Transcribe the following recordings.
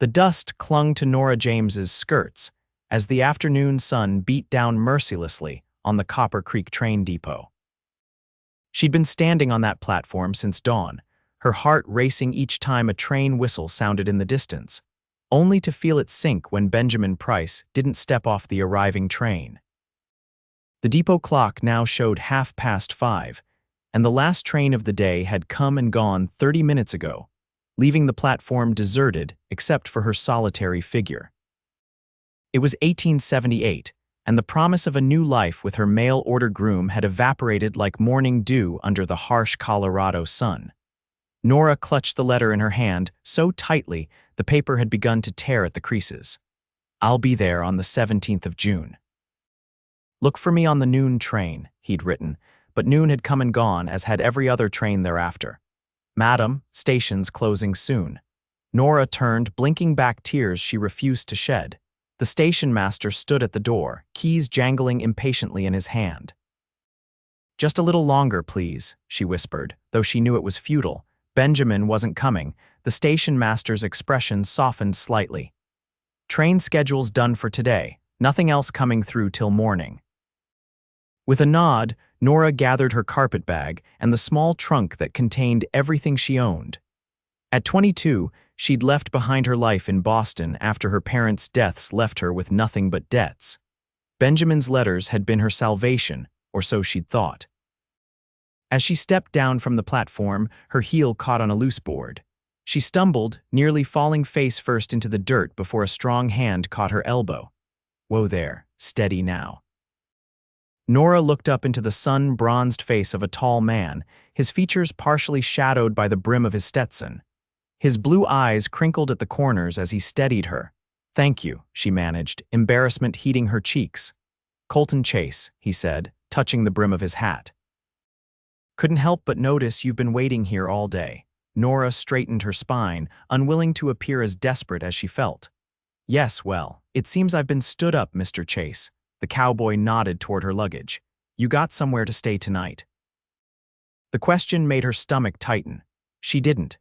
The dust clung to Nora James's skirts as the afternoon sun beat down mercilessly on the Copper Creek train depot. She'd been standing on that platform since dawn, her heart racing each time a train whistle sounded in the distance, only to feel it sink when Benjamin Price didn't step off the arriving train. The depot clock now showed 5:30, and the last train of the day had come and gone 30 minutes ago, leaving the platform deserted except for her solitary figure. It was 1878, and the promise of a new life with her mail-order groom had evaporated like morning dew under the harsh Colorado sun. Nora clutched the letter in her hand so tightly the paper had begun to tear at the creases. "I'll be there on the 17th of June. Look for me on the noon train," he'd written, but noon had come and gone, as had every other train thereafter. "Madam, station's closing soon." Nora turned, blinking back tears she refused to shed. The station master stood at the door, keys jangling impatiently in his hand. "Just a little longer, please," she whispered, though she knew it was futile. Benjamin wasn't coming. The station master's expression softened slightly. "Train schedule's done for today. Nothing else coming through till morning." With a nod, Nora gathered her carpet bag and the small trunk that contained everything she owned. At 22, she'd left behind her life in Boston after her parents' deaths left her with nothing but debts. Benjamin's letters had been her salvation, or so she'd thought. As she stepped down from the platform, her heel caught on a loose board. She stumbled, nearly falling face first into the dirt before a strong hand caught her elbow. "Whoa there, steady now." Nora looked up into the sun-bronzed face of a tall man, his features partially shadowed by the brim of his Stetson. His blue eyes crinkled at the corners as he steadied her. "Thank you," she managed, embarrassment heating her cheeks. "Colton Chase," he said, touching the brim of his hat. "Couldn't help but notice you've been waiting here all day." Nora straightened her spine, unwilling to appear as desperate as she felt. "Yes, well, it seems I've been stood up, Mr. Chase." The cowboy nodded toward her luggage. "You got somewhere to stay tonight?" The question made her stomach tighten. She didn't.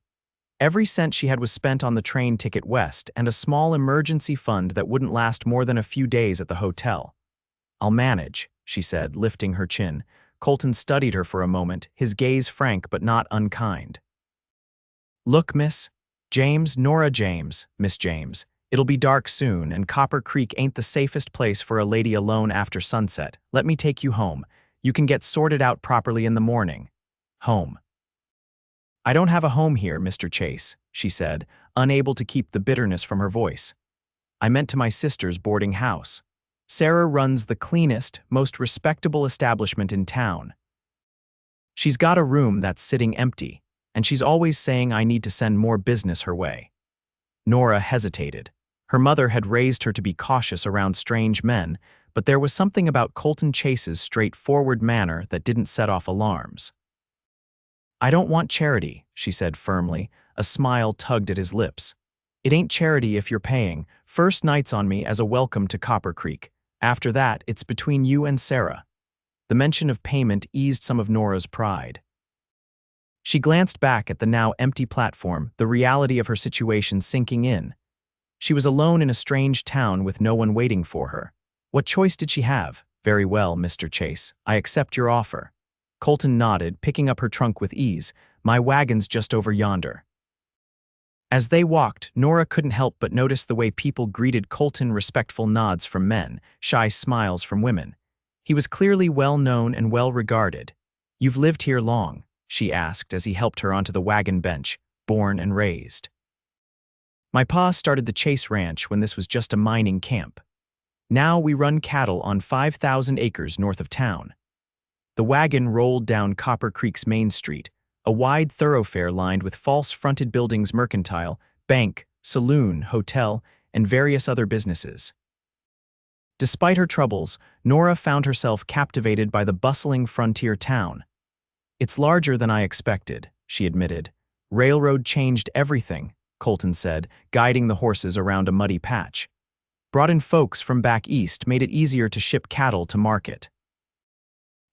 Every cent she had was spent on the train ticket west and a small emergency fund that wouldn't last more than a few days at the hotel. "I'll manage," she said, lifting her chin. Colton studied her for a moment, his gaze frank but not unkind. "Look, Miss James, Nora James, Miss James. It'll be dark soon, and Copper Creek ain't the safest place for a lady alone after sunset. Let me take you home. You can get sorted out properly in the morning." "Home." "I don't have a home here, Mr. Chase," she said, unable to keep the bitterness from her voice. "I meant to my sister's boarding house. Sarah runs the cleanest, most respectable establishment in town. She's got a room that's sitting empty, and she's always saying I need to send more business her way." Nora hesitated. Her mother had raised her to be cautious around strange men, but there was something about Colton Chase's straightforward manner that didn't set off alarms. "I don't want charity," she said firmly. A smile tugged at his lips. "It ain't charity if you're paying. First night's on me as a welcome to Copper Creek. After that, it's between you and Sarah." The mention of payment eased some of Nora's pride. She glanced back at the now empty platform, the reality of her situation sinking in. She was alone in a strange town with no one waiting for her. What choice did she have? "Very well, Mr. Chase, I accept your offer." Colton nodded, picking up her trunk with ease. "My wagon's just over yonder." As they walked, Nora couldn't help but notice the way people greeted Colton, respectful nods from men, shy smiles from women. He was clearly well known and well regarded. "You've lived here long?" she asked as he helped her onto the wagon bench, born and raised. "My pa started the Chase Ranch when this was just a mining camp. Now we run cattle on 5,000 acres north of town." The wagon rolled down Copper Creek's main street, a wide thoroughfare lined with false-fronted buildings, mercantile, bank, saloon, hotel, and various other businesses. Despite her troubles, Nora found herself captivated by the bustling frontier town. "It's larger than I expected," she admitted. "Railroad changed everything," Colton said, guiding the horses around a muddy patch. "Brought in folks from back east, made it easier to ship cattle to market."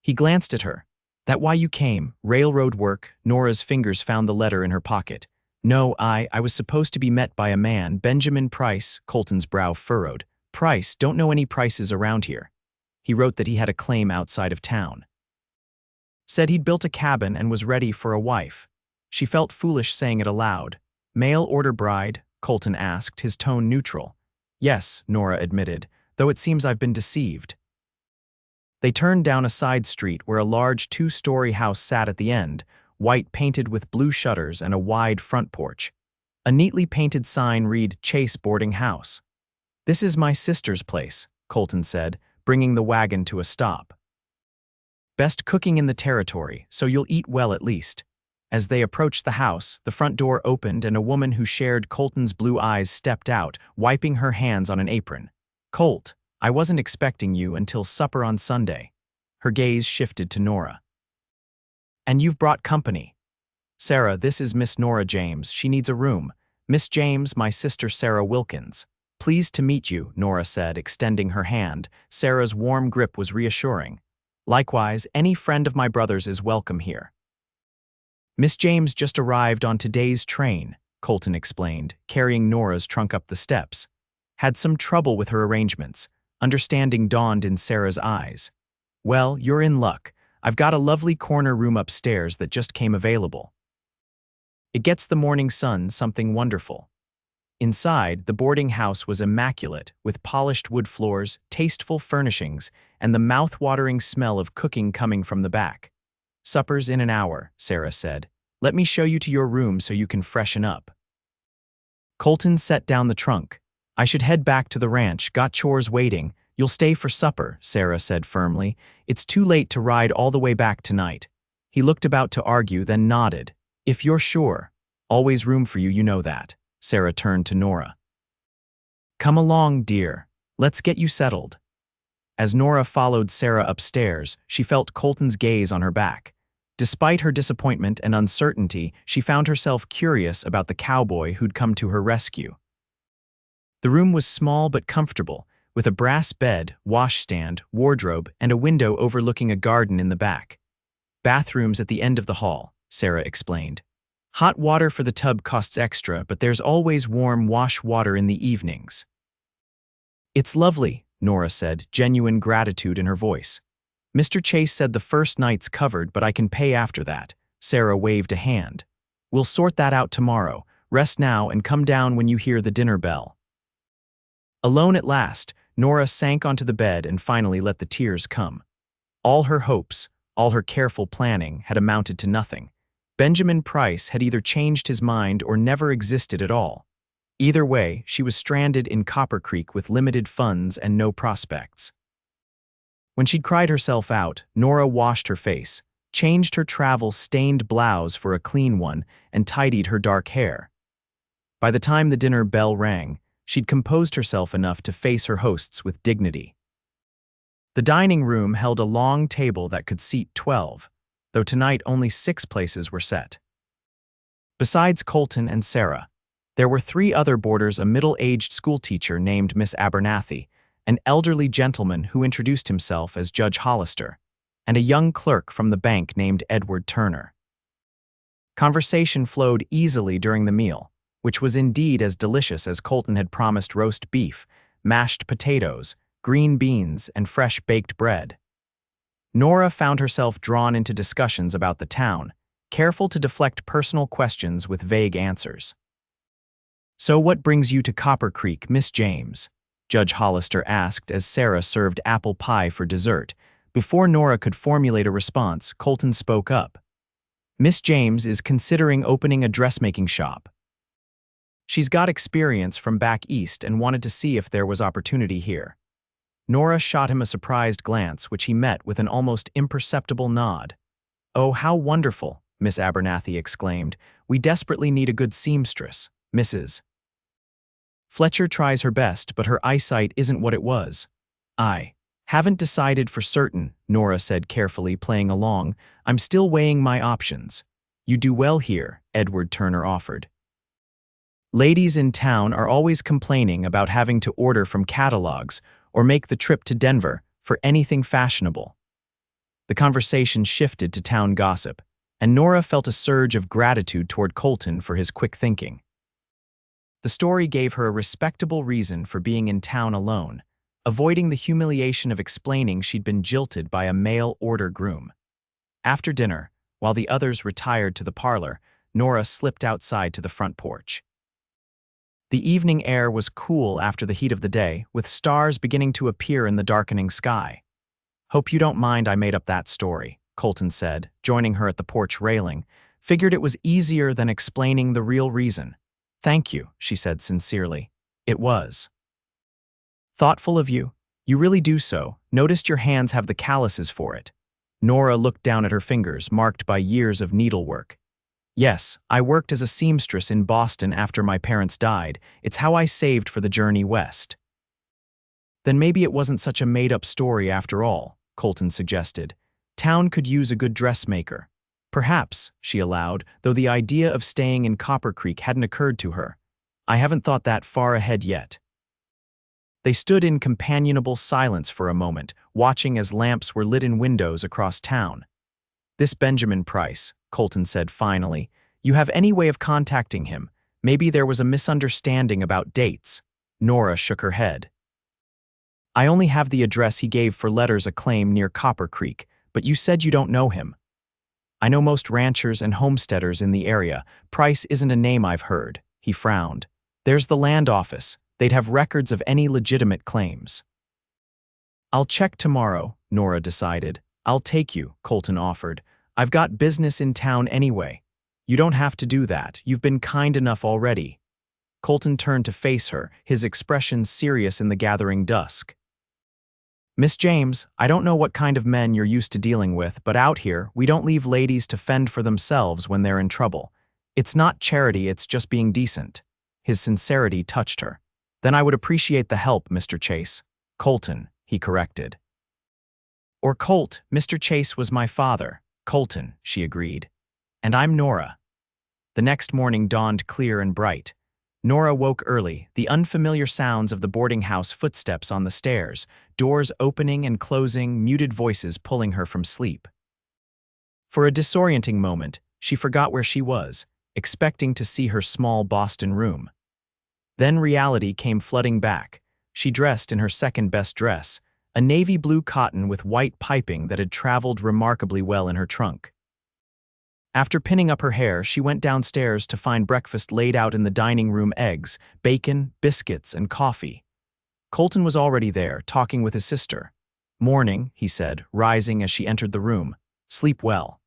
He glanced at her. "That why you came? Railroad work?" Nora's fingers found the letter in her pocket. No, I was supposed to be met by a man, Benjamin Price. Colton's brow furrowed. Price, don't know any Prices around here. He wrote that he had a claim outside of town. Said he'd built a cabin and was ready for a wife. She felt foolish saying it aloud. Mail order bride? Colton asked, his tone neutral. Yes, Nora admitted, though it seems I've been deceived. They turned down a side street where a large 2-story house sat at the end, white painted with blue shutters and a wide front porch. A neatly painted sign read, Chase Boarding House. This is my sister's place, Colton said, bringing the wagon to a stop. Best cooking in the territory, so you'll eat well at least. As they approached the house, the front door opened and a woman who shared Colton's blue eyes stepped out, wiping her hands on an apron. Colt, I wasn't expecting you until supper on Sunday. Her gaze shifted to Nora. And you've brought company. Sarah, this is Miss Nora James. She needs a room. Miss James, my sister Sarah Wilkins. Pleased to meet you, Nora said, extending her hand. Sarah's warm grip was reassuring. Likewise, any friend of my brother's is welcome here. Miss James just arrived on today's train, Colton explained, carrying Nora's trunk up the steps. Had some trouble with her arrangements. Understanding dawned in Sarah's eyes. Well, you're in luck. I've got a lovely corner room upstairs that just came available. It gets the morning sun, something wonderful. Inside, the boarding house was immaculate, with polished wood floors, tasteful furnishings, and the mouth-watering smell of cooking coming from the back. Supper's in an hour, Sarah said. Let me show you to your room so you can freshen up. Colton set down the trunk. I should head back to the ranch, got chores waiting. You'll stay for supper, Sarah said firmly. It's too late to ride all the way back tonight. He looked about to argue, then nodded. If you're sure. Always room for you, you know that. Sarah turned to Nora. Come along, dear. Let's get you settled. As Nora followed Sarah upstairs, she felt Colton's gaze on her back. Despite her disappointment and uncertainty, she found herself curious about the cowboy who'd come to her rescue. The room was small but comfortable, with a brass bed, washstand, wardrobe, and a window overlooking a garden in the back. Bathrooms at the end of the hall, Sarah explained. Hot water for the tub costs extra, but there's always warm wash water in the evenings. It's lovely, Nora said, genuine gratitude in her voice. Mr. Chase said the first night's covered, but I can pay after that. Sarah waved a hand. We'll sort that out tomorrow. Rest now and come down when you hear the dinner bell. Alone at last, Nora sank onto the bed and finally let the tears come. All her hopes, all her careful planning had amounted to nothing. Benjamin Price had either changed his mind or never existed at all. Either way, she was stranded in Copper Creek with limited funds and no prospects. When she'd cried herself out, Nora washed her face, changed her travel-stained blouse for a clean one, and tidied her dark hair. By the time the dinner bell rang, she'd composed herself enough to face her hosts with dignity. The dining room held a long table that could seat 12, though tonight only 6 places were set. Besides Colton and Sarah, there were 3 other boarders, a middle-aged schoolteacher named Miss Abernathy, an elderly gentleman who introduced himself as Judge Hollister, and a young clerk from the bank named Edward Turner. Conversation flowed easily during the meal, which was indeed as delicious as Colton had promised: roast beef, mashed potatoes, green beans, and fresh baked bread. Nora found herself drawn into discussions about the town, careful to deflect personal questions with vague answers. So what brings you to Copper Creek, Miss James? Judge Hollister asked as Sarah served apple pie for dessert. Before Nora could formulate a response, Colton spoke up. Miss James is considering opening a dressmaking shop. She's got experience from back east and wanted to see if there was opportunity here. Nora shot him a surprised glance, which he met with an almost imperceptible nod. Oh, how wonderful, Miss Abernathy exclaimed. We desperately need a good seamstress, Mrs. Fletcher tries her best, but her eyesight isn't what it was. I haven't decided for certain, Nora said carefully, playing along. I'm still weighing my options. You do well here, Edward Turner offered. Ladies in town are always complaining about having to order from catalogs or make the trip to Denver for anything fashionable. The conversation shifted to town gossip. and Nora felt a surge of gratitude toward Colton for his quick thinking. The story gave her a respectable reason for being in town alone, avoiding the humiliation of explaining she'd been jilted by a mail-order groom. After dinner, while the others retired to the parlor, Nora slipped outside to the front porch. The evening air was cool after the heat of the day, with stars beginning to appear in the darkening sky. "Hope you don't mind I made up that story," Colton said, joining her at the porch railing. "Figured it was easier than explaining the real reason." "Thank you," she said sincerely. "It was thoughtful of you. You really do so. Noticed your hands have the calluses for it." Nora looked down at her fingers, marked by years of needlework. "Yes, I worked as a seamstress in Boston after my parents died. It's how I saved for the journey west." "Then maybe it wasn't such a made-up story after all," Colton suggested. "Town could use a good dressmaker." "Perhaps," she allowed, though the idea of staying in Copper Creek hadn't occurred to her. "I haven't thought that far ahead yet." They stood in companionable silence for a moment, watching as lamps were lit in windows across town. "This Benjamin Price," Colton said finally. "You have any way of contacting him? Maybe there was a misunderstanding about dates." Nora shook her head. "I only have the address he gave for letters of claim near Copper Creek, but you said you don't know him." "I know most ranchers and homesteaders in the area. Price isn't a name I've heard." He frowned. "There's the land office. They'd have records of any legitimate claims." "I'll check tomorrow," Nora decided. "I'll take you," Colton offered. "I've got business in town anyway." "You don't have to do that. You've been kind enough already." Colton turned to face her, his expression serious in the gathering dusk. "Miss James, I don't know what kind of men you're used to dealing with, but out here, we don't leave ladies to fend for themselves when they're in trouble. It's not charity, it's just being decent." His sincerity touched her. "Then I would appreciate the help, Mr. Chase." "Colton," he corrected. "Or Colt, Mr. Chase was my father." "Colton," she agreed. "And I'm Nora." The next morning dawned clear and bright. Nora woke early, the unfamiliar sounds of the boarding house footsteps on the stairs, doors opening and closing, muted voices pulling her from sleep. For a disorienting moment, she forgot where she was, expecting to see her small Boston room. Then reality came flooding back. She dressed in her second-best dress, a navy blue cotton with white piping that had traveled remarkably well in her trunk. After pinning up her hair, she went downstairs to find breakfast laid out in the dining room: eggs, bacon, biscuits, and coffee. Colton was already there, talking with his sister. "Morning," he said, rising as she entered the room. "Sleep well."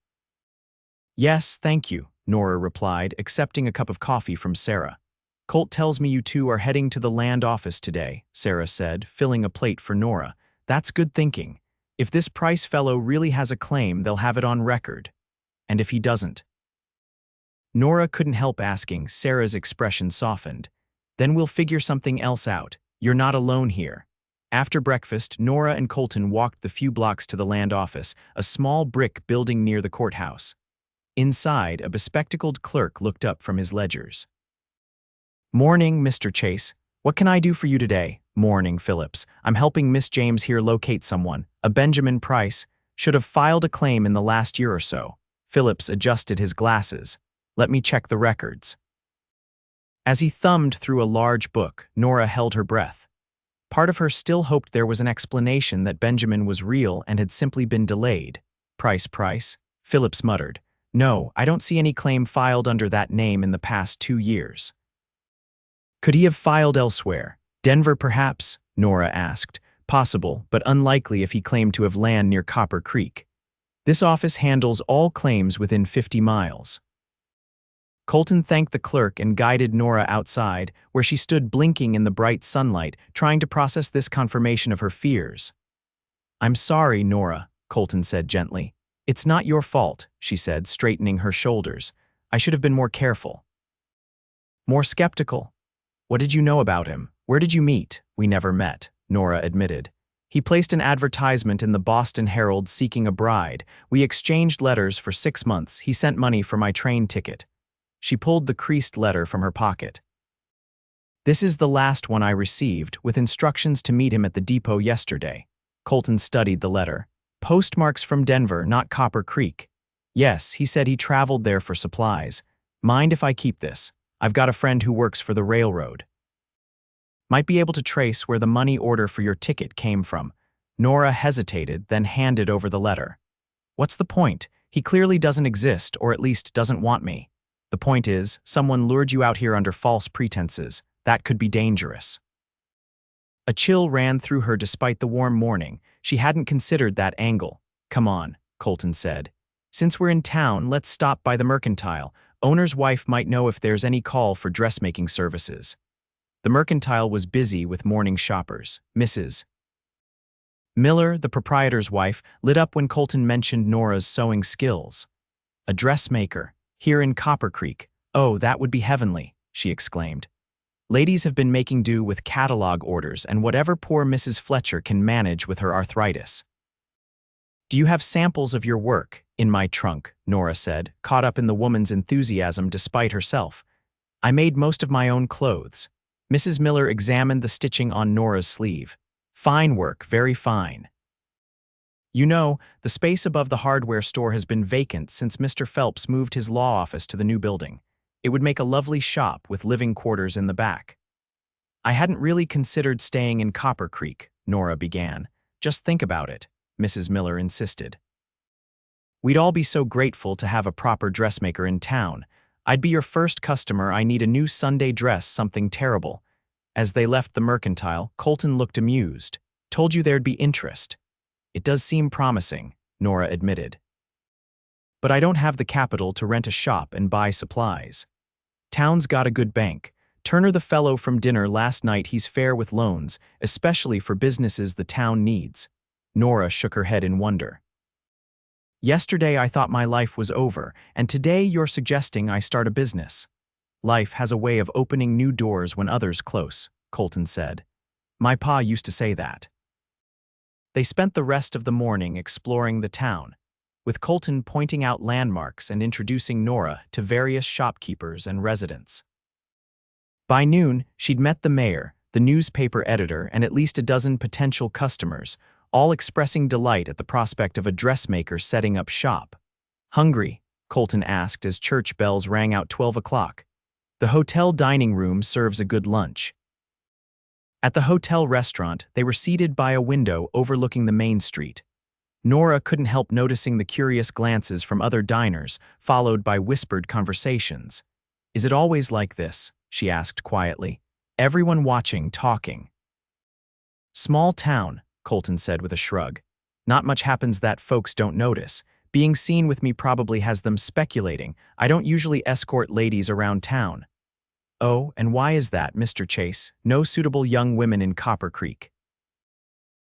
"Yes, thank you," Nora replied, accepting a cup of coffee from Sarah. "Colt tells me you two are heading to the land office today," Sarah said, filling a plate for Nora. "That's good thinking. If this Price fellow really has a claim, they'll have it on record. And if he doesn't?" Nora couldn't help asking. Sarah's expression softened. "Then we'll figure something else out. You're not alone here." After breakfast, Nora and Colton walked the few blocks to the land office, a small brick building near the courthouse. Inside, a bespectacled clerk looked up from his ledgers. "Morning, Mr. Chase. What can I do for you today?" "Morning, Phillips. I'm helping Miss James here locate someone. A Benjamin Price. Should have filed a claim in the last year or so." Phillips adjusted his glasses. "Let me check the records." As he thumbed through a large book, Nora held her breath. Part of her still hoped there was an explanation that Benjamin was real and had simply been delayed. Price. Phillips muttered. "No, I don't see any claim filed under that name in the past 2 years." "Could he have filed elsewhere? Denver, perhaps?" Nora asked. "Possible, but unlikely if he claimed to have land near Copper Creek. This office handles all claims within 50 miles. Colton thanked the clerk and guided Nora outside, where she stood blinking in the bright sunlight, trying to process this confirmation of her fears. "I'm sorry, Nora," Colton said gently. "It's not your fault," she said, straightening her shoulders. "I should have been more careful." "More skeptical? What did you know about him? Where did you meet?" "We never met," Nora admitted. "He placed an advertisement in the Boston Herald seeking a bride. We exchanged letters for 6 months. He sent money for my train ticket." She pulled the creased letter from her pocket. "This is the last one I received, with instructions to meet him at the depot yesterday." Colton studied the letter. "Postmarks from Denver, not Copper Creek." Yes, he said he traveled there for supplies. Mind if I keep this? I've got a friend who works for the railroad. Might be able to trace where the money order for your ticket came from. Nora hesitated, then handed over the letter. What's the point? He clearly doesn't exist, or at least doesn't want me. The point is, someone lured you out here under false pretenses. That could be dangerous. A chill ran through her despite the warm morning. She hadn't considered that angle. Come on, Colton said. Since we're in town, let's stop by the Mercantile. Owner's wife might know if there's any call for dressmaking services. The Mercantile was busy with morning shoppers. Mrs. Miller, the proprietor's wife, lit up when Colton mentioned Nora's sewing skills. A dressmaker, here in Copper Creek. Oh, that would be heavenly, she exclaimed. Ladies have been making do with catalog orders and whatever poor Mrs. Fletcher can manage with her arthritis. Do you have samples of your work? In my trunk, Nora said, caught up in the woman's enthusiasm despite herself. I made most of my own clothes. Mrs. Miller examined the stitching on Nora's sleeve. Fine work, very fine. You know, the space above the hardware store has been vacant since Mr. Phelps moved his law office to the new building. It would make a lovely shop with living quarters in the back. I hadn't really considered staying in Copper Creek, Nora began. Just think about it, Mrs. Miller insisted. We'd all be so grateful to have a proper dressmaker in town. I'd be your first customer. I need a new Sunday dress, something terrible. As they left the Mercantile, Colton looked amused. Told you there'd be interest. It does seem promising, Nora admitted. But I don't have the capital to rent a shop and buy supplies. Town's got a good bank. Turner the fellow from dinner last night, he's fair with loans, especially for businesses the town needs. Nora shook her head in wonder. Yesterday I thought my life was over, and today you're suggesting I start a business. Life has a way of opening new doors when others close, Colton said. My pa used to say that. They spent the rest of the morning exploring the town, with Colton pointing out landmarks and introducing Nora to various shopkeepers and residents. By noon, she'd met the mayor, the newspaper editor, and at least a dozen potential customers, all expressing delight at the prospect of a dressmaker setting up shop. Hungry? Colton asked as church bells rang out 12 o'clock. The hotel dining room serves a good lunch. At the hotel restaurant, they were seated by a window overlooking the main street. Nora couldn't help noticing the curious glances from other diners, followed by whispered conversations. Is it always like this? She asked quietly. Everyone watching, talking. Small town, Colton said with a shrug. Not much happens that folks don't notice. Being seen with me probably has them speculating. I don't usually escort ladies around town. Oh, and why is that, Mr. Chase? No suitable young women in Copper Creek.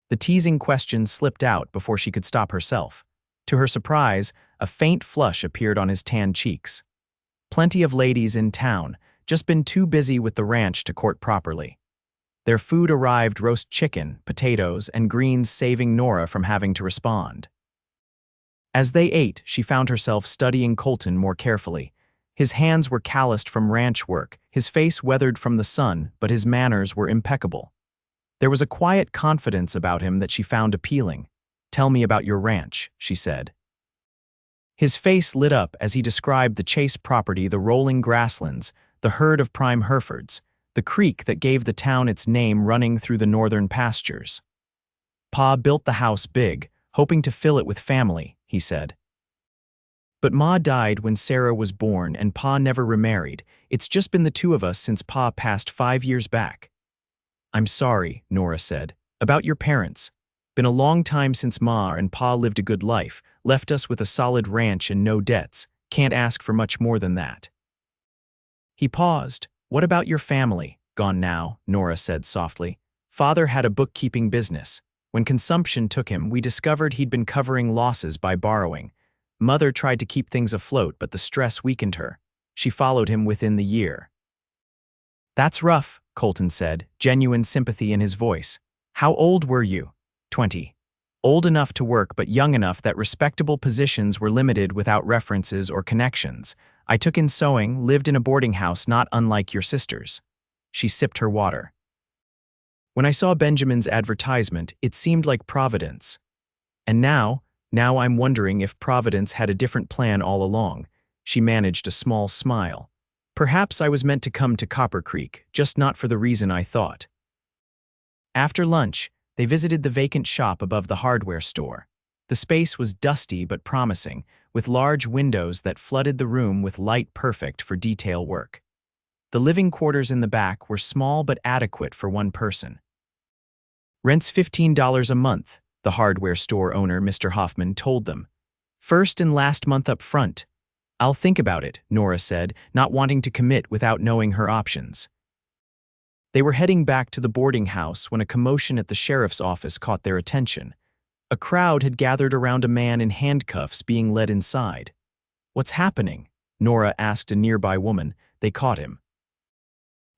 The teasing question slipped out before she could stop herself. To her surprise, a faint flush appeared on his tanned cheeks. Plenty of ladies in town, just been too busy with the ranch to court properly. Their food arrived: roast chicken, potatoes, and greens, saving Nora from having to respond. As they ate, she found herself studying Colton more carefully. His hands were calloused from ranch work, his face weathered from the sun, but his manners were impeccable. There was a quiet confidence about him that she found appealing. Tell me about your ranch, she said. His face lit up as he described the Chase property, the rolling grasslands, the herd of prime Herefords, the creek that gave the town its name running through the northern pastures. Pa built the house big, hoping to fill it with family, he said. But Ma died when Sarah was born and Pa never remarried. It's just been the two of us since Pa passed 5 years back. I'm sorry, Nora said. About your parents. Been a long time since Ma and Pa lived a good life, left us with a solid ranch and no debts. Can't ask for much more than that. He paused. What about your family? Gone now, Nora said softly. Father had a bookkeeping business. When consumption took him, we discovered he'd been covering losses by borrowing. Mother tried to keep things afloat, but the stress weakened her. She followed him within the year. That's rough, Colton said, genuine sympathy in his voice. How old were you? 20. Old enough to work but young enough that respectable positions were limited without references or connections. I took in sewing, lived in a boarding house not unlike your sister's. She sipped her water. When I saw Benjamin's advertisement, it seemed like providence. And now Now I'm wondering if Providence had a different plan all along. She managed a small smile. Perhaps I was meant to come to Copper Creek, just not for the reason I thought. After lunch, they visited the vacant shop above the hardware store. The space was dusty but promising, with large windows that flooded the room with light perfect for detail work. The living quarters in the back were small but adequate for one person. Rent's $15 a month, the hardware store owner, Mr. Hoffman, told them. First and last month up front. I'll think about it, Nora said, not wanting to commit without knowing her options. They were heading back to the boarding house when a commotion at the sheriff's office caught their attention. A crowd had gathered around a man in handcuffs being led inside. What's happening? Nora asked a nearby woman. They caught him.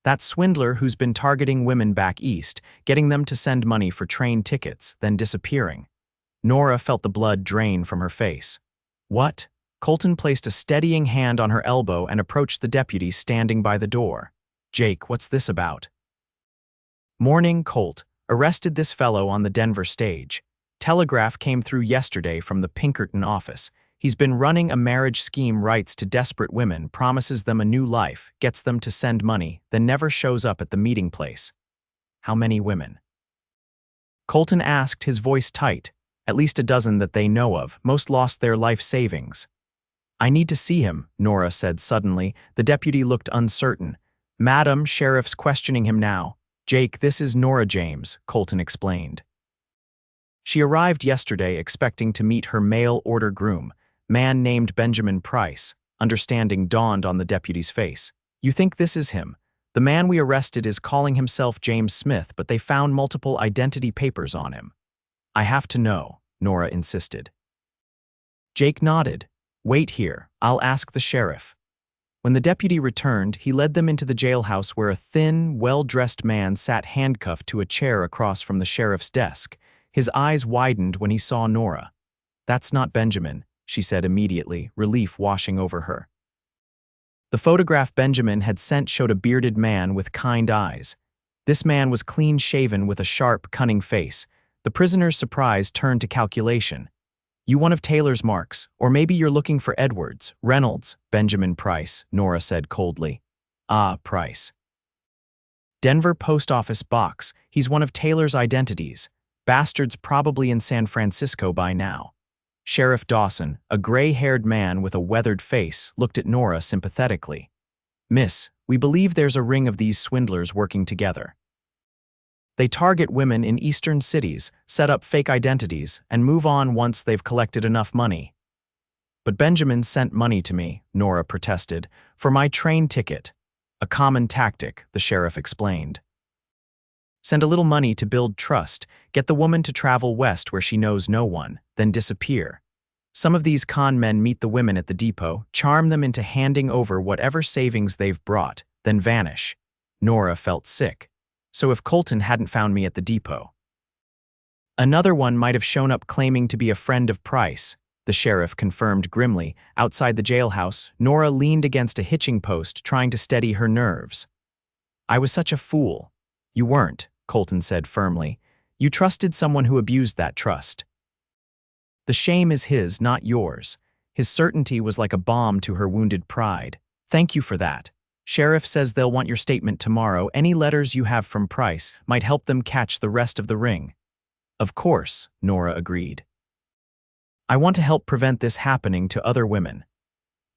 That swindler who's been targeting women back east, getting them to send money for train tickets, then disappearing. Nora felt the blood drain from her face. What? Colton placed a steadying hand on her elbow and approached the deputy standing by the door. Jake, what's this about? Morning, Colt. Arrested this fellow on the Denver stage. Telegraph came through yesterday from the Pinkerton office. He's been running a marriage scheme, writes to desperate women, promises them a new life, gets them to send money, then never shows up at the meeting place. How many women? Colton asked, his voice tight. At least a dozen that they know of, most lost their life savings. I need to see him, Nora said suddenly. The deputy looked uncertain. Madam, sheriff's questioning him now. Jake, this is Nora James, Colton explained. She arrived yesterday expecting to meet her mail-order groom, man named Benjamin Price. Understanding dawned on the deputy's face. You think this is him? The man we arrested is calling himself James Smith, but they found multiple identity papers on him. I have to know, Nora insisted. Jake nodded. Wait here, I'll ask the sheriff. When the deputy returned, he led them into the jailhouse where a thin, well-dressed man sat handcuffed to a chair across from the sheriff's desk. His eyes widened when he saw Nora. That's not Benjamin, she said immediately, relief washing over her. The photograph Benjamin had sent showed a bearded man with kind eyes. This man was clean-shaven with a sharp, cunning face. The prisoner's surprise turned to calculation. You one of Taylor's marks, or maybe you're looking for Edwards, Reynolds, Benjamin Price, Nora said coldly. Ah, Price. Denver post office box, he's one of Taylor's identities. Bastard's probably in San Francisco by now. Sheriff Dawson, a gray-haired man with a weathered face, looked at Nora sympathetically. Miss, we believe there's a ring of these swindlers working together. They target women in eastern cities, set up fake identities, and move on once they've collected enough money. But Benjamin sent money to me, Nora protested, for my train ticket. A common tactic, the sheriff explained. Send a little money to build trust, get the woman to travel west where she knows no one, then disappear. Some of these con men meet the women at the depot, charm them into handing over whatever savings they've brought, then vanish. Nora felt sick. So if Colton hadn't found me at the depot. Another one might have shown up claiming to be a friend of Price, the sheriff confirmed grimly. Outside the jailhouse, Nora leaned against a hitching post trying to steady her nerves. I was such a fool. You weren't, Colton said firmly. You trusted someone who abused that trust. The shame is his, not yours. His certainty was like a balm to her wounded pride. Thank you for that. Sheriff says they'll want your statement tomorrow. Any letters you have from Price might help them catch the rest of the ring. Of course, Nora agreed. I want to help prevent this happening to other women.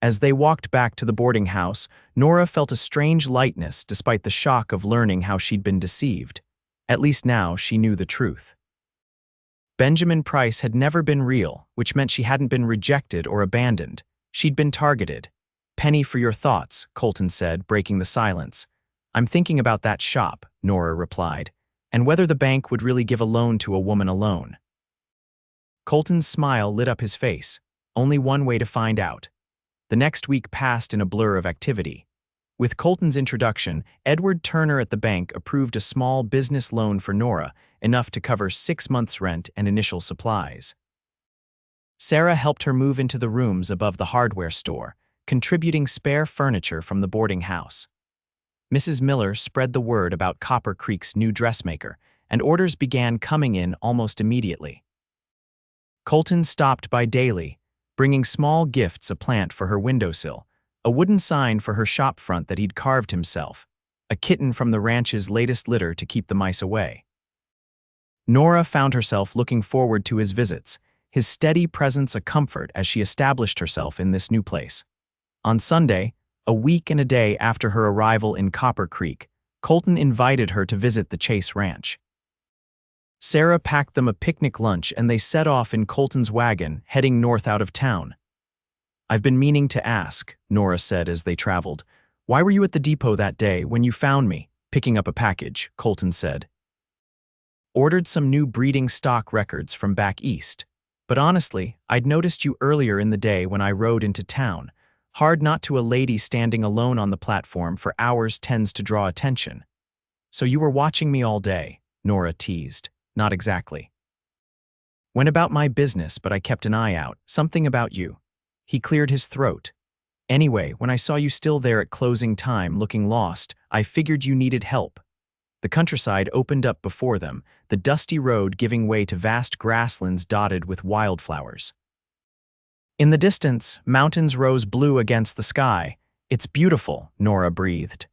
As they walked back to the boarding house, Nora felt a strange lightness despite the shock of learning how she'd been deceived. At least now she knew the truth. Benjamin Price had never been real, which meant she hadn't been rejected or abandoned. She'd been targeted. Penny for your thoughts, Colton said, breaking the silence. I'm thinking about that shop, Nora replied, and whether the bank would really give a loan to a woman alone. Colton's smile lit up his face. Only one way to find out. The next week passed in a blur of activity. With Colton's introduction, Edward Turner at the bank approved a small business loan for Nora, enough to cover 6 months' rent and initial supplies. Sarah helped her move into the rooms above the hardware store, contributing spare furniture from the boarding house. Mrs. Miller spread the word about Copper Creek's new dressmaker, and orders began coming in almost immediately. Colton stopped by daily, bringing small gifts, a plant for her windowsill, a wooden sign for her shop front that he'd carved himself, a kitten from the ranch's latest litter to keep the mice away. Nora found herself looking forward to his visits, his steady presence a comfort as she established herself in this new place. On Sunday, a week and a day after her arrival in Copper Creek, Colton invited her to visit the Chase Ranch. Sarah packed them a picnic lunch and they set off in Colton's wagon, heading north out of town. "I've been meaning to ask," Nora said as they traveled. "Why were you at the depot that day when you found me, picking up a package?" Colton said. "Ordered some new breeding stock records from back east. But honestly, I'd noticed you earlier in the day when I rode into town. Hard not to a lady standing alone on the platform for hours tends to draw attention. So you were watching me all day," Nora teased. "Not exactly. Went about my business, but I kept an eye out. Something about you." He cleared his throat. "Anyway, when I saw you still there at closing time looking lost, I figured you needed help." The countryside opened up before them, the dusty road giving way to vast grasslands dotted with wildflowers. In the distance, mountains rose blue against the sky. "It's beautiful," Nora breathed.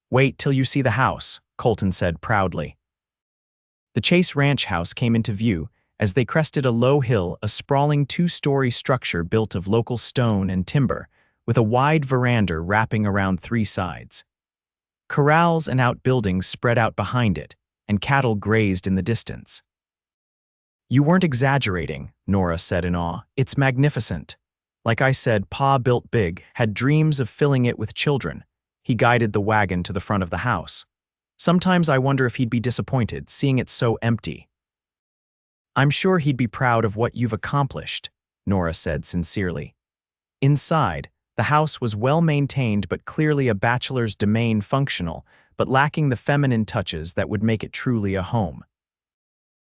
"Wait till you see the house," Colton said proudly. The Chase Ranch house came into view as they crested a low hill, a sprawling two-story structure built of local stone and timber, with a wide veranda wrapping around three sides. Corrals and outbuildings spread out behind it, and cattle grazed in the distance. "You weren't exaggerating," Nora said in awe. "It's magnificent. Like I said, Pa built big, had dreams of filling it with children." He guided the wagon to the front of the house. "Sometimes I wonder if he'd be disappointed, seeing it so empty." "I'm sure he'd be proud of what you've accomplished," Nora said sincerely. Inside, the house was well-maintained but clearly a bachelor's domain, functional, but lacking the feminine touches that would make it truly a home.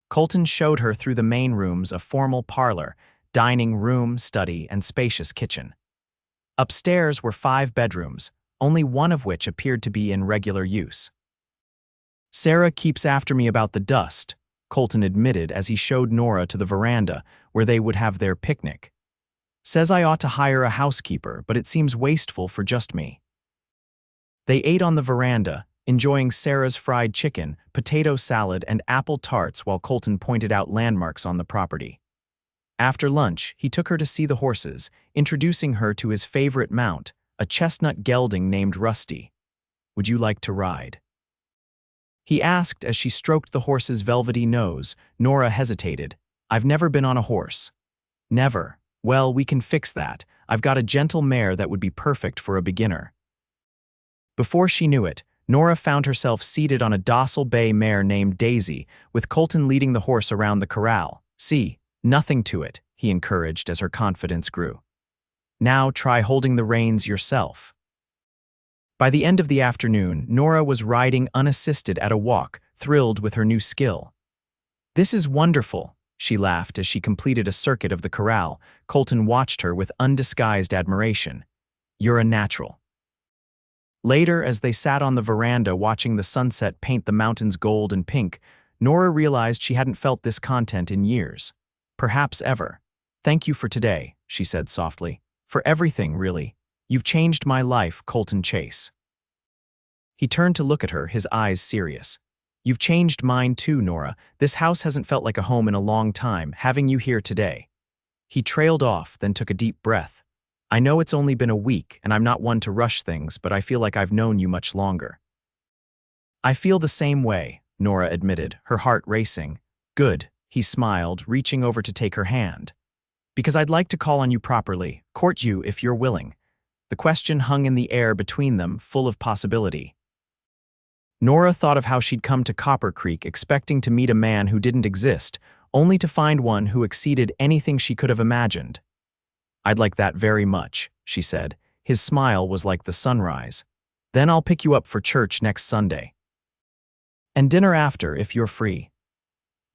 Colton showed her through the main rooms, a formal parlor, dining room, study, and spacious kitchen. Upstairs were 5 bedrooms, only one of which appeared to be in regular use. "Sarah keeps after me about the dust," Colton admitted as he showed Nora to the veranda where they would have their picnic. "Says I ought to hire a housekeeper, but it seems wasteful for just me." They ate on the veranda, enjoying Sarah's fried chicken, potato salad, and apple tarts while Colton pointed out landmarks on the property. After lunch, he took her to see the horses, introducing her to his favorite mount, a chestnut gelding named Rusty. "Would you like to ride?" he asked as she stroked the horse's velvety nose. Nora hesitated. "I've never been on a horse." "Never? Well, we can fix that. I've got a gentle mare that would be perfect for a beginner." Before she knew it, Nora found herself seated on a docile bay mare named Daisy, with Colton leading the horse around the corral. "See, nothing to it," he encouraged as her confidence grew. "Now try holding the reins yourself." By the end of the afternoon, Nora was riding unassisted at a walk, thrilled with her new skill. "This is wonderful," she laughed as she completed a circuit of the corral. Colton watched her with undisguised admiration. "You're a natural." Later, as they sat on the veranda watching the sunset paint the mountains gold and pink, Nora realized she hadn't felt this content in years. Perhaps ever. "Thank you for today," she said softly. "For everything, really. You've changed my life, Colton Chase." He turned to look at her, his eyes serious. "You've changed mine too, Nora. This house hasn't felt like a home in a long time, having you here today." He trailed off, then took a deep breath. "I know it's only been a week, and I'm not one to rush things, but I feel like I've known you much longer." "I feel the same way," Nora admitted, her heart racing. "Good," he smiled, reaching over to take her hand. "Because I'd like to call on you properly, court you if you're willing." The question hung in the air between them, full of possibility. Nora thought of how she'd come to Copper Creek expecting to meet a man who didn't exist, only to find one who exceeded anything she could have imagined. "I'd like that very much," she said. His smile was like the sunrise. "Then I'll pick you up for church next Sunday. And dinner after, if you're free."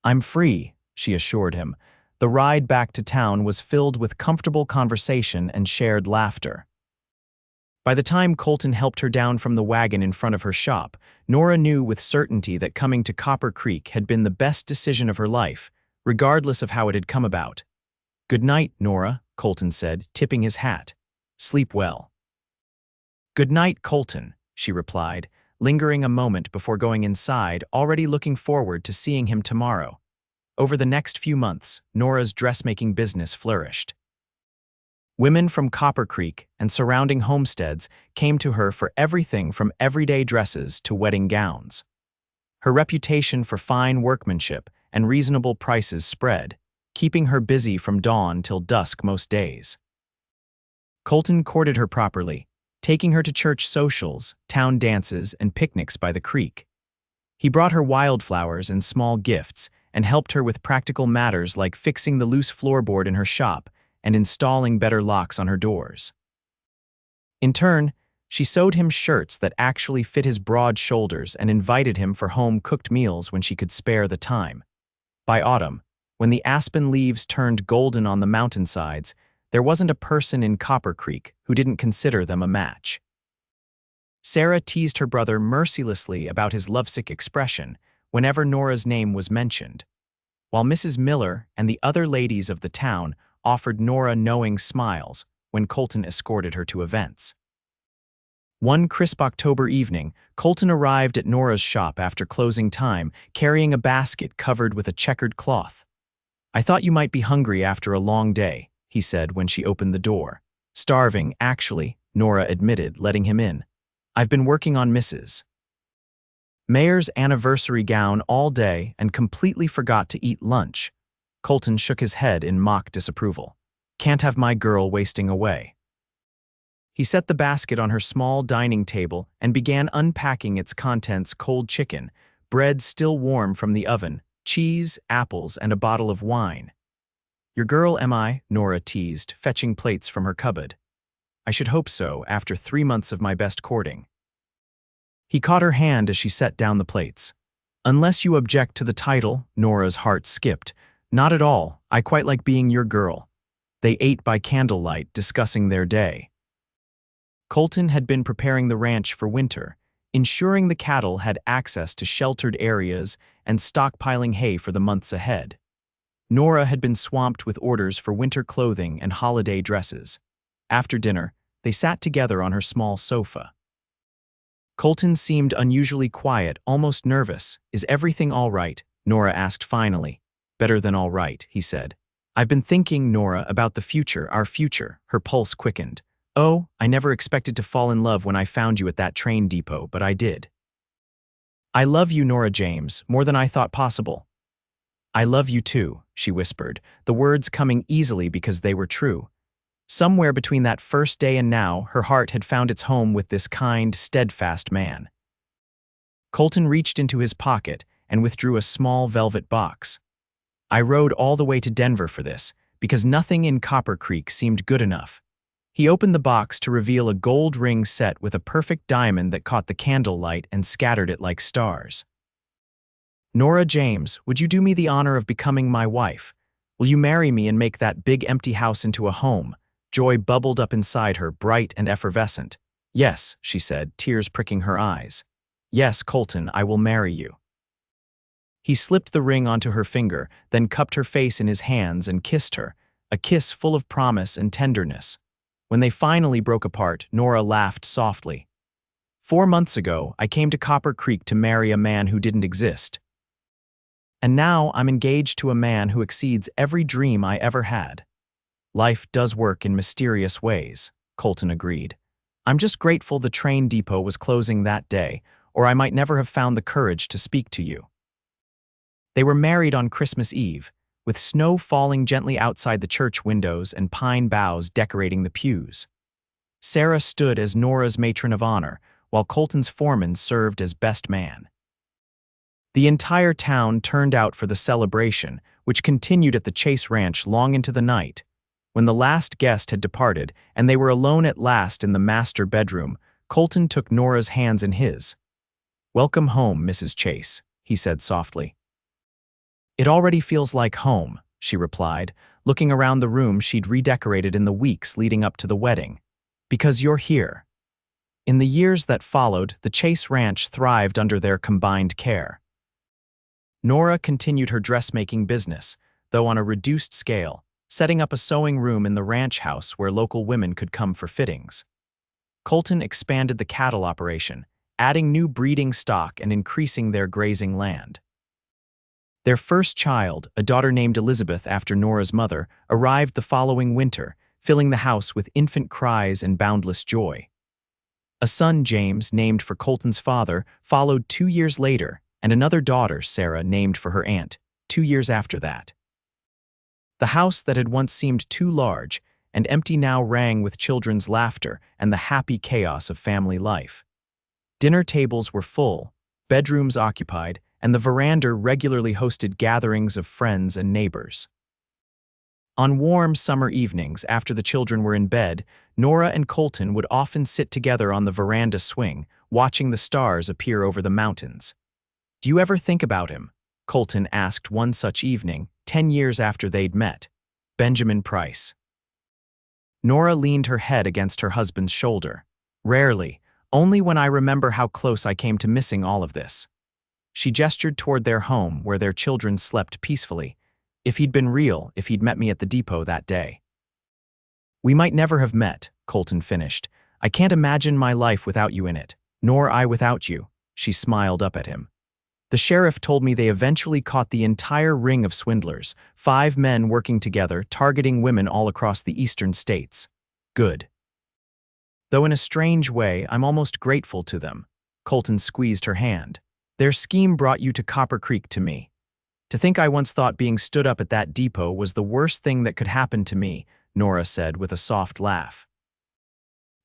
"I'm free," she assured him. The ride back to town was filled with comfortable conversation and shared laughter. By the time Colton helped her down from the wagon in front of her shop, Nora knew with certainty that coming to Copper Creek had been the best decision of her life, regardless of how it had come about. Good night, Nora, Colton said, tipping his hat. Sleep well. Good night, Colton, she replied, lingering a moment before going inside, already looking forward to seeing him tomorrow. Over the next few months, Nora's dressmaking business flourished. Women from Copper Creek and surrounding homesteads came to her for everything from everyday dresses to wedding gowns. Her reputation for fine workmanship and reasonable prices spread, keeping her busy from dawn till dusk most days. Colton courted her properly, taking her to church socials, town dances, and picnics by the creek. He brought her wildflowers and small gifts and helped her with practical matters like fixing the loose floorboard in her shop and installing better locks on her doors. In turn, she sewed him shirts that actually fit his broad shoulders and invited him for home-cooked meals when she could spare the time. By autumn, when the aspen leaves turned golden on the mountainsides, there wasn't a person in Copper Creek who didn't consider them a match. Sarah teased her brother mercilessly about his lovesick expression whenever Nora's name was mentioned, while Mrs. Miller and the other ladies of the town offered Nora knowing smiles when Colton escorted her to events. One crisp October evening, Colton arrived at Nora's shop after closing time, carrying a basket covered with a checkered cloth. "I thought you might be hungry after a long day," he said when she opened the door. "Starving, actually," Nora admitted, letting him in. "I've been working on Mrs. Mayer's anniversary gown all day and completely forgot to eat lunch." Colton shook his head in mock disapproval. "Can't have my girl wasting away." He set the basket on her small dining table and began unpacking its contents: cold chicken, bread still warm from the oven, cheese, apples, and a bottle of wine. "Your girl, am I?" Nora teased, fetching plates from her cupboard. "I should hope so, after 3 months of my best courting." He caught her hand as she set down the plates. "Unless you object to the title," Nora's heart skipped. "Not at all. I quite like being your girl." They ate by candlelight, discussing their day. Colton had been preparing the ranch for winter, ensuring the cattle had access to sheltered areas and stockpiling hay for the months ahead. Nora had been swamped with orders for winter clothing and holiday dresses. After dinner, they sat together on her small sofa. Colton seemed unusually quiet, almost nervous. "Is everything all right?" Nora asked finally. "Better than all right," he said. "I've been thinking, Nora, about the future, our future." Her pulse quickened. "Oh, I never expected to fall in love when I found you at that train depot, but I did." "I love you, Nora James, more than I thought possible." "I love you too," she whispered, the words coming easily because they were true. Somewhere between that first day and now, her heart had found its home with this kind, steadfast man. Colton reached into his pocket and withdrew a small velvet box. "I rode all the way to Denver for this, because nothing in Copper Creek seemed good enough." He opened the box to reveal a gold ring set with a perfect diamond that caught the candlelight and scattered it like stars. "Nora James, would you do me the honor of becoming my wife? Will you marry me and make that big empty house into a home?" Joy bubbled up inside her, bright and effervescent. "Yes," she said, tears pricking her eyes. "Yes, Colton, I will marry you." He slipped the ring onto her finger, then cupped her face in his hands and kissed her, a kiss full of promise and tenderness. When they finally broke apart, Nora laughed softly. "4 months ago, I came to Copper Creek to marry a man who didn't exist. And now I'm engaged to a man who exceeds every dream I ever had." "Life does work in mysterious ways," Colton agreed. "I'm just grateful the train depot was closing that day, or I might never have found the courage to speak to you." They were married on Christmas Eve, with snow falling gently outside the church windows and pine boughs decorating the pews. Sarah stood as Nora's matron of honor, while Colton's foreman served as best man. The entire town turned out for the celebration, which continued at the Chase Ranch long into the night. When the last guest had departed and they were alone at last in the master bedroom, Colton took Nora's hands in his. "Welcome home, Mrs. Chase," he said softly. "It already feels like home," she replied, looking around the room she'd redecorated in the weeks leading up to the wedding. "Because you're here." In the years that followed, the Chase Ranch thrived under their combined care. Nora continued her dressmaking business, though on a reduced scale, setting up a sewing room in the ranch house where local women could come for fittings. Colton expanded the cattle operation, adding new breeding stock and increasing their grazing land. Their first child, a daughter named Elizabeth after Nora's mother, arrived the following winter, filling the house with infant cries and boundless joy. A son, James, named for Colton's father, followed 2 years later, and another daughter, Sarah, named for her aunt, 2 years after that. The house that had once seemed too large and empty now rang with children's laughter and the happy chaos of family life. Dinner tables were full, bedrooms occupied, and the veranda regularly hosted gatherings of friends and neighbors. On warm summer evenings, after the children were in bed, Nora and Colton would often sit together on the veranda swing, watching the stars appear over the mountains. "Do you ever think about him?" Colton asked one such evening, 10 years after they'd met. Benjamin Price. Nora leaned her head against her husband's shoulder. "Rarely, only when I remember how close I came to missing all of this." She gestured toward their home where their children slept peacefully. "If he'd been real, if he'd met me at the depot that day." "We might never have met," Colton finished. "I can't imagine my life without you in it, nor I without you." She smiled up at him. "The sheriff told me they eventually caught the entire ring of swindlers, 5 men working together, targeting women all across the eastern states. Good. Though in a strange way, I'm almost grateful to them." Colton squeezed her hand. "Their scheme brought you to Copper Creek to me. To think I once thought being stood up at that depot was the worst thing that could happen to me," Nora said with a soft laugh.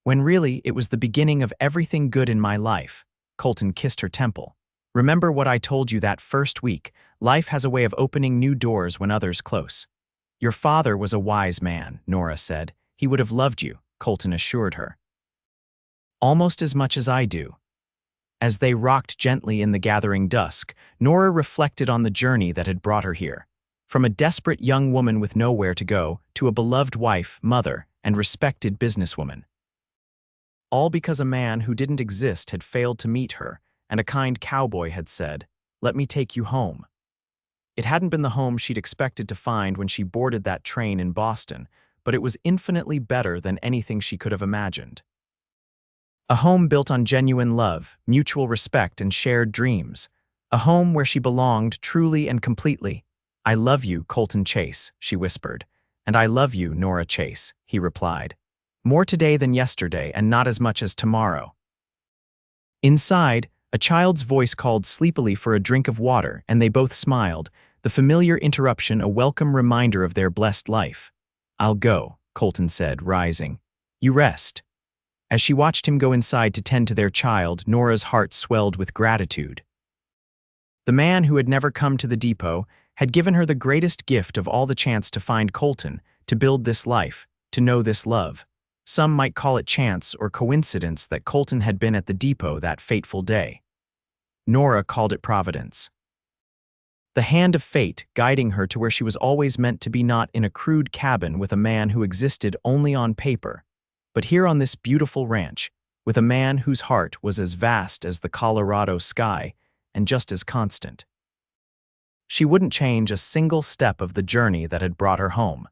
"When really, it was the beginning of everything good in my life." Colton kissed her temple. "Remember what I told you that first week, life has a way of opening new doors when others close." "Your father was a wise man," Nora said. "He would have loved you," Colton assured her. "Almost as much as I do." As they rocked gently in the gathering dusk, Nora reflected on the journey that had brought her here. From a desperate young woman with nowhere to go to a beloved wife, mother, and respected businesswoman. All because a man who didn't exist had failed to meet her, and a kind cowboy had said, "Let me take you home." It hadn't been the home she'd expected to find when she boarded that train in Boston, but it was infinitely better than anything she could have imagined. A home built on genuine love, mutual respect, and shared dreams. A home where she belonged truly and completely. "I love you, Colton Chase," she whispered. "And I love you, Nora Chase," he replied. "More today than yesterday, and not as much as tomorrow." Inside, a child's voice called sleepily for a drink of water, and they both smiled, the familiar interruption a welcome reminder of their blessed life. "I'll go," Colton said, rising. "You rest." As she watched him go inside to tend to their child, Nora's heart swelled with gratitude. The man who had never come to the depot had given her the greatest gift of all, the chance to find Colton, to build this life, to know this love. Some might call it chance or coincidence that Colton had been at the depot that fateful day. Nora called it providence. The hand of fate guiding her to where she was always meant to be, not in a crude cabin with a man who existed only on paper, but here on this beautiful ranch, with a man whose heart was as vast as the Colorado sky and just as constant. She wouldn't change a single step of the journey that had brought her home.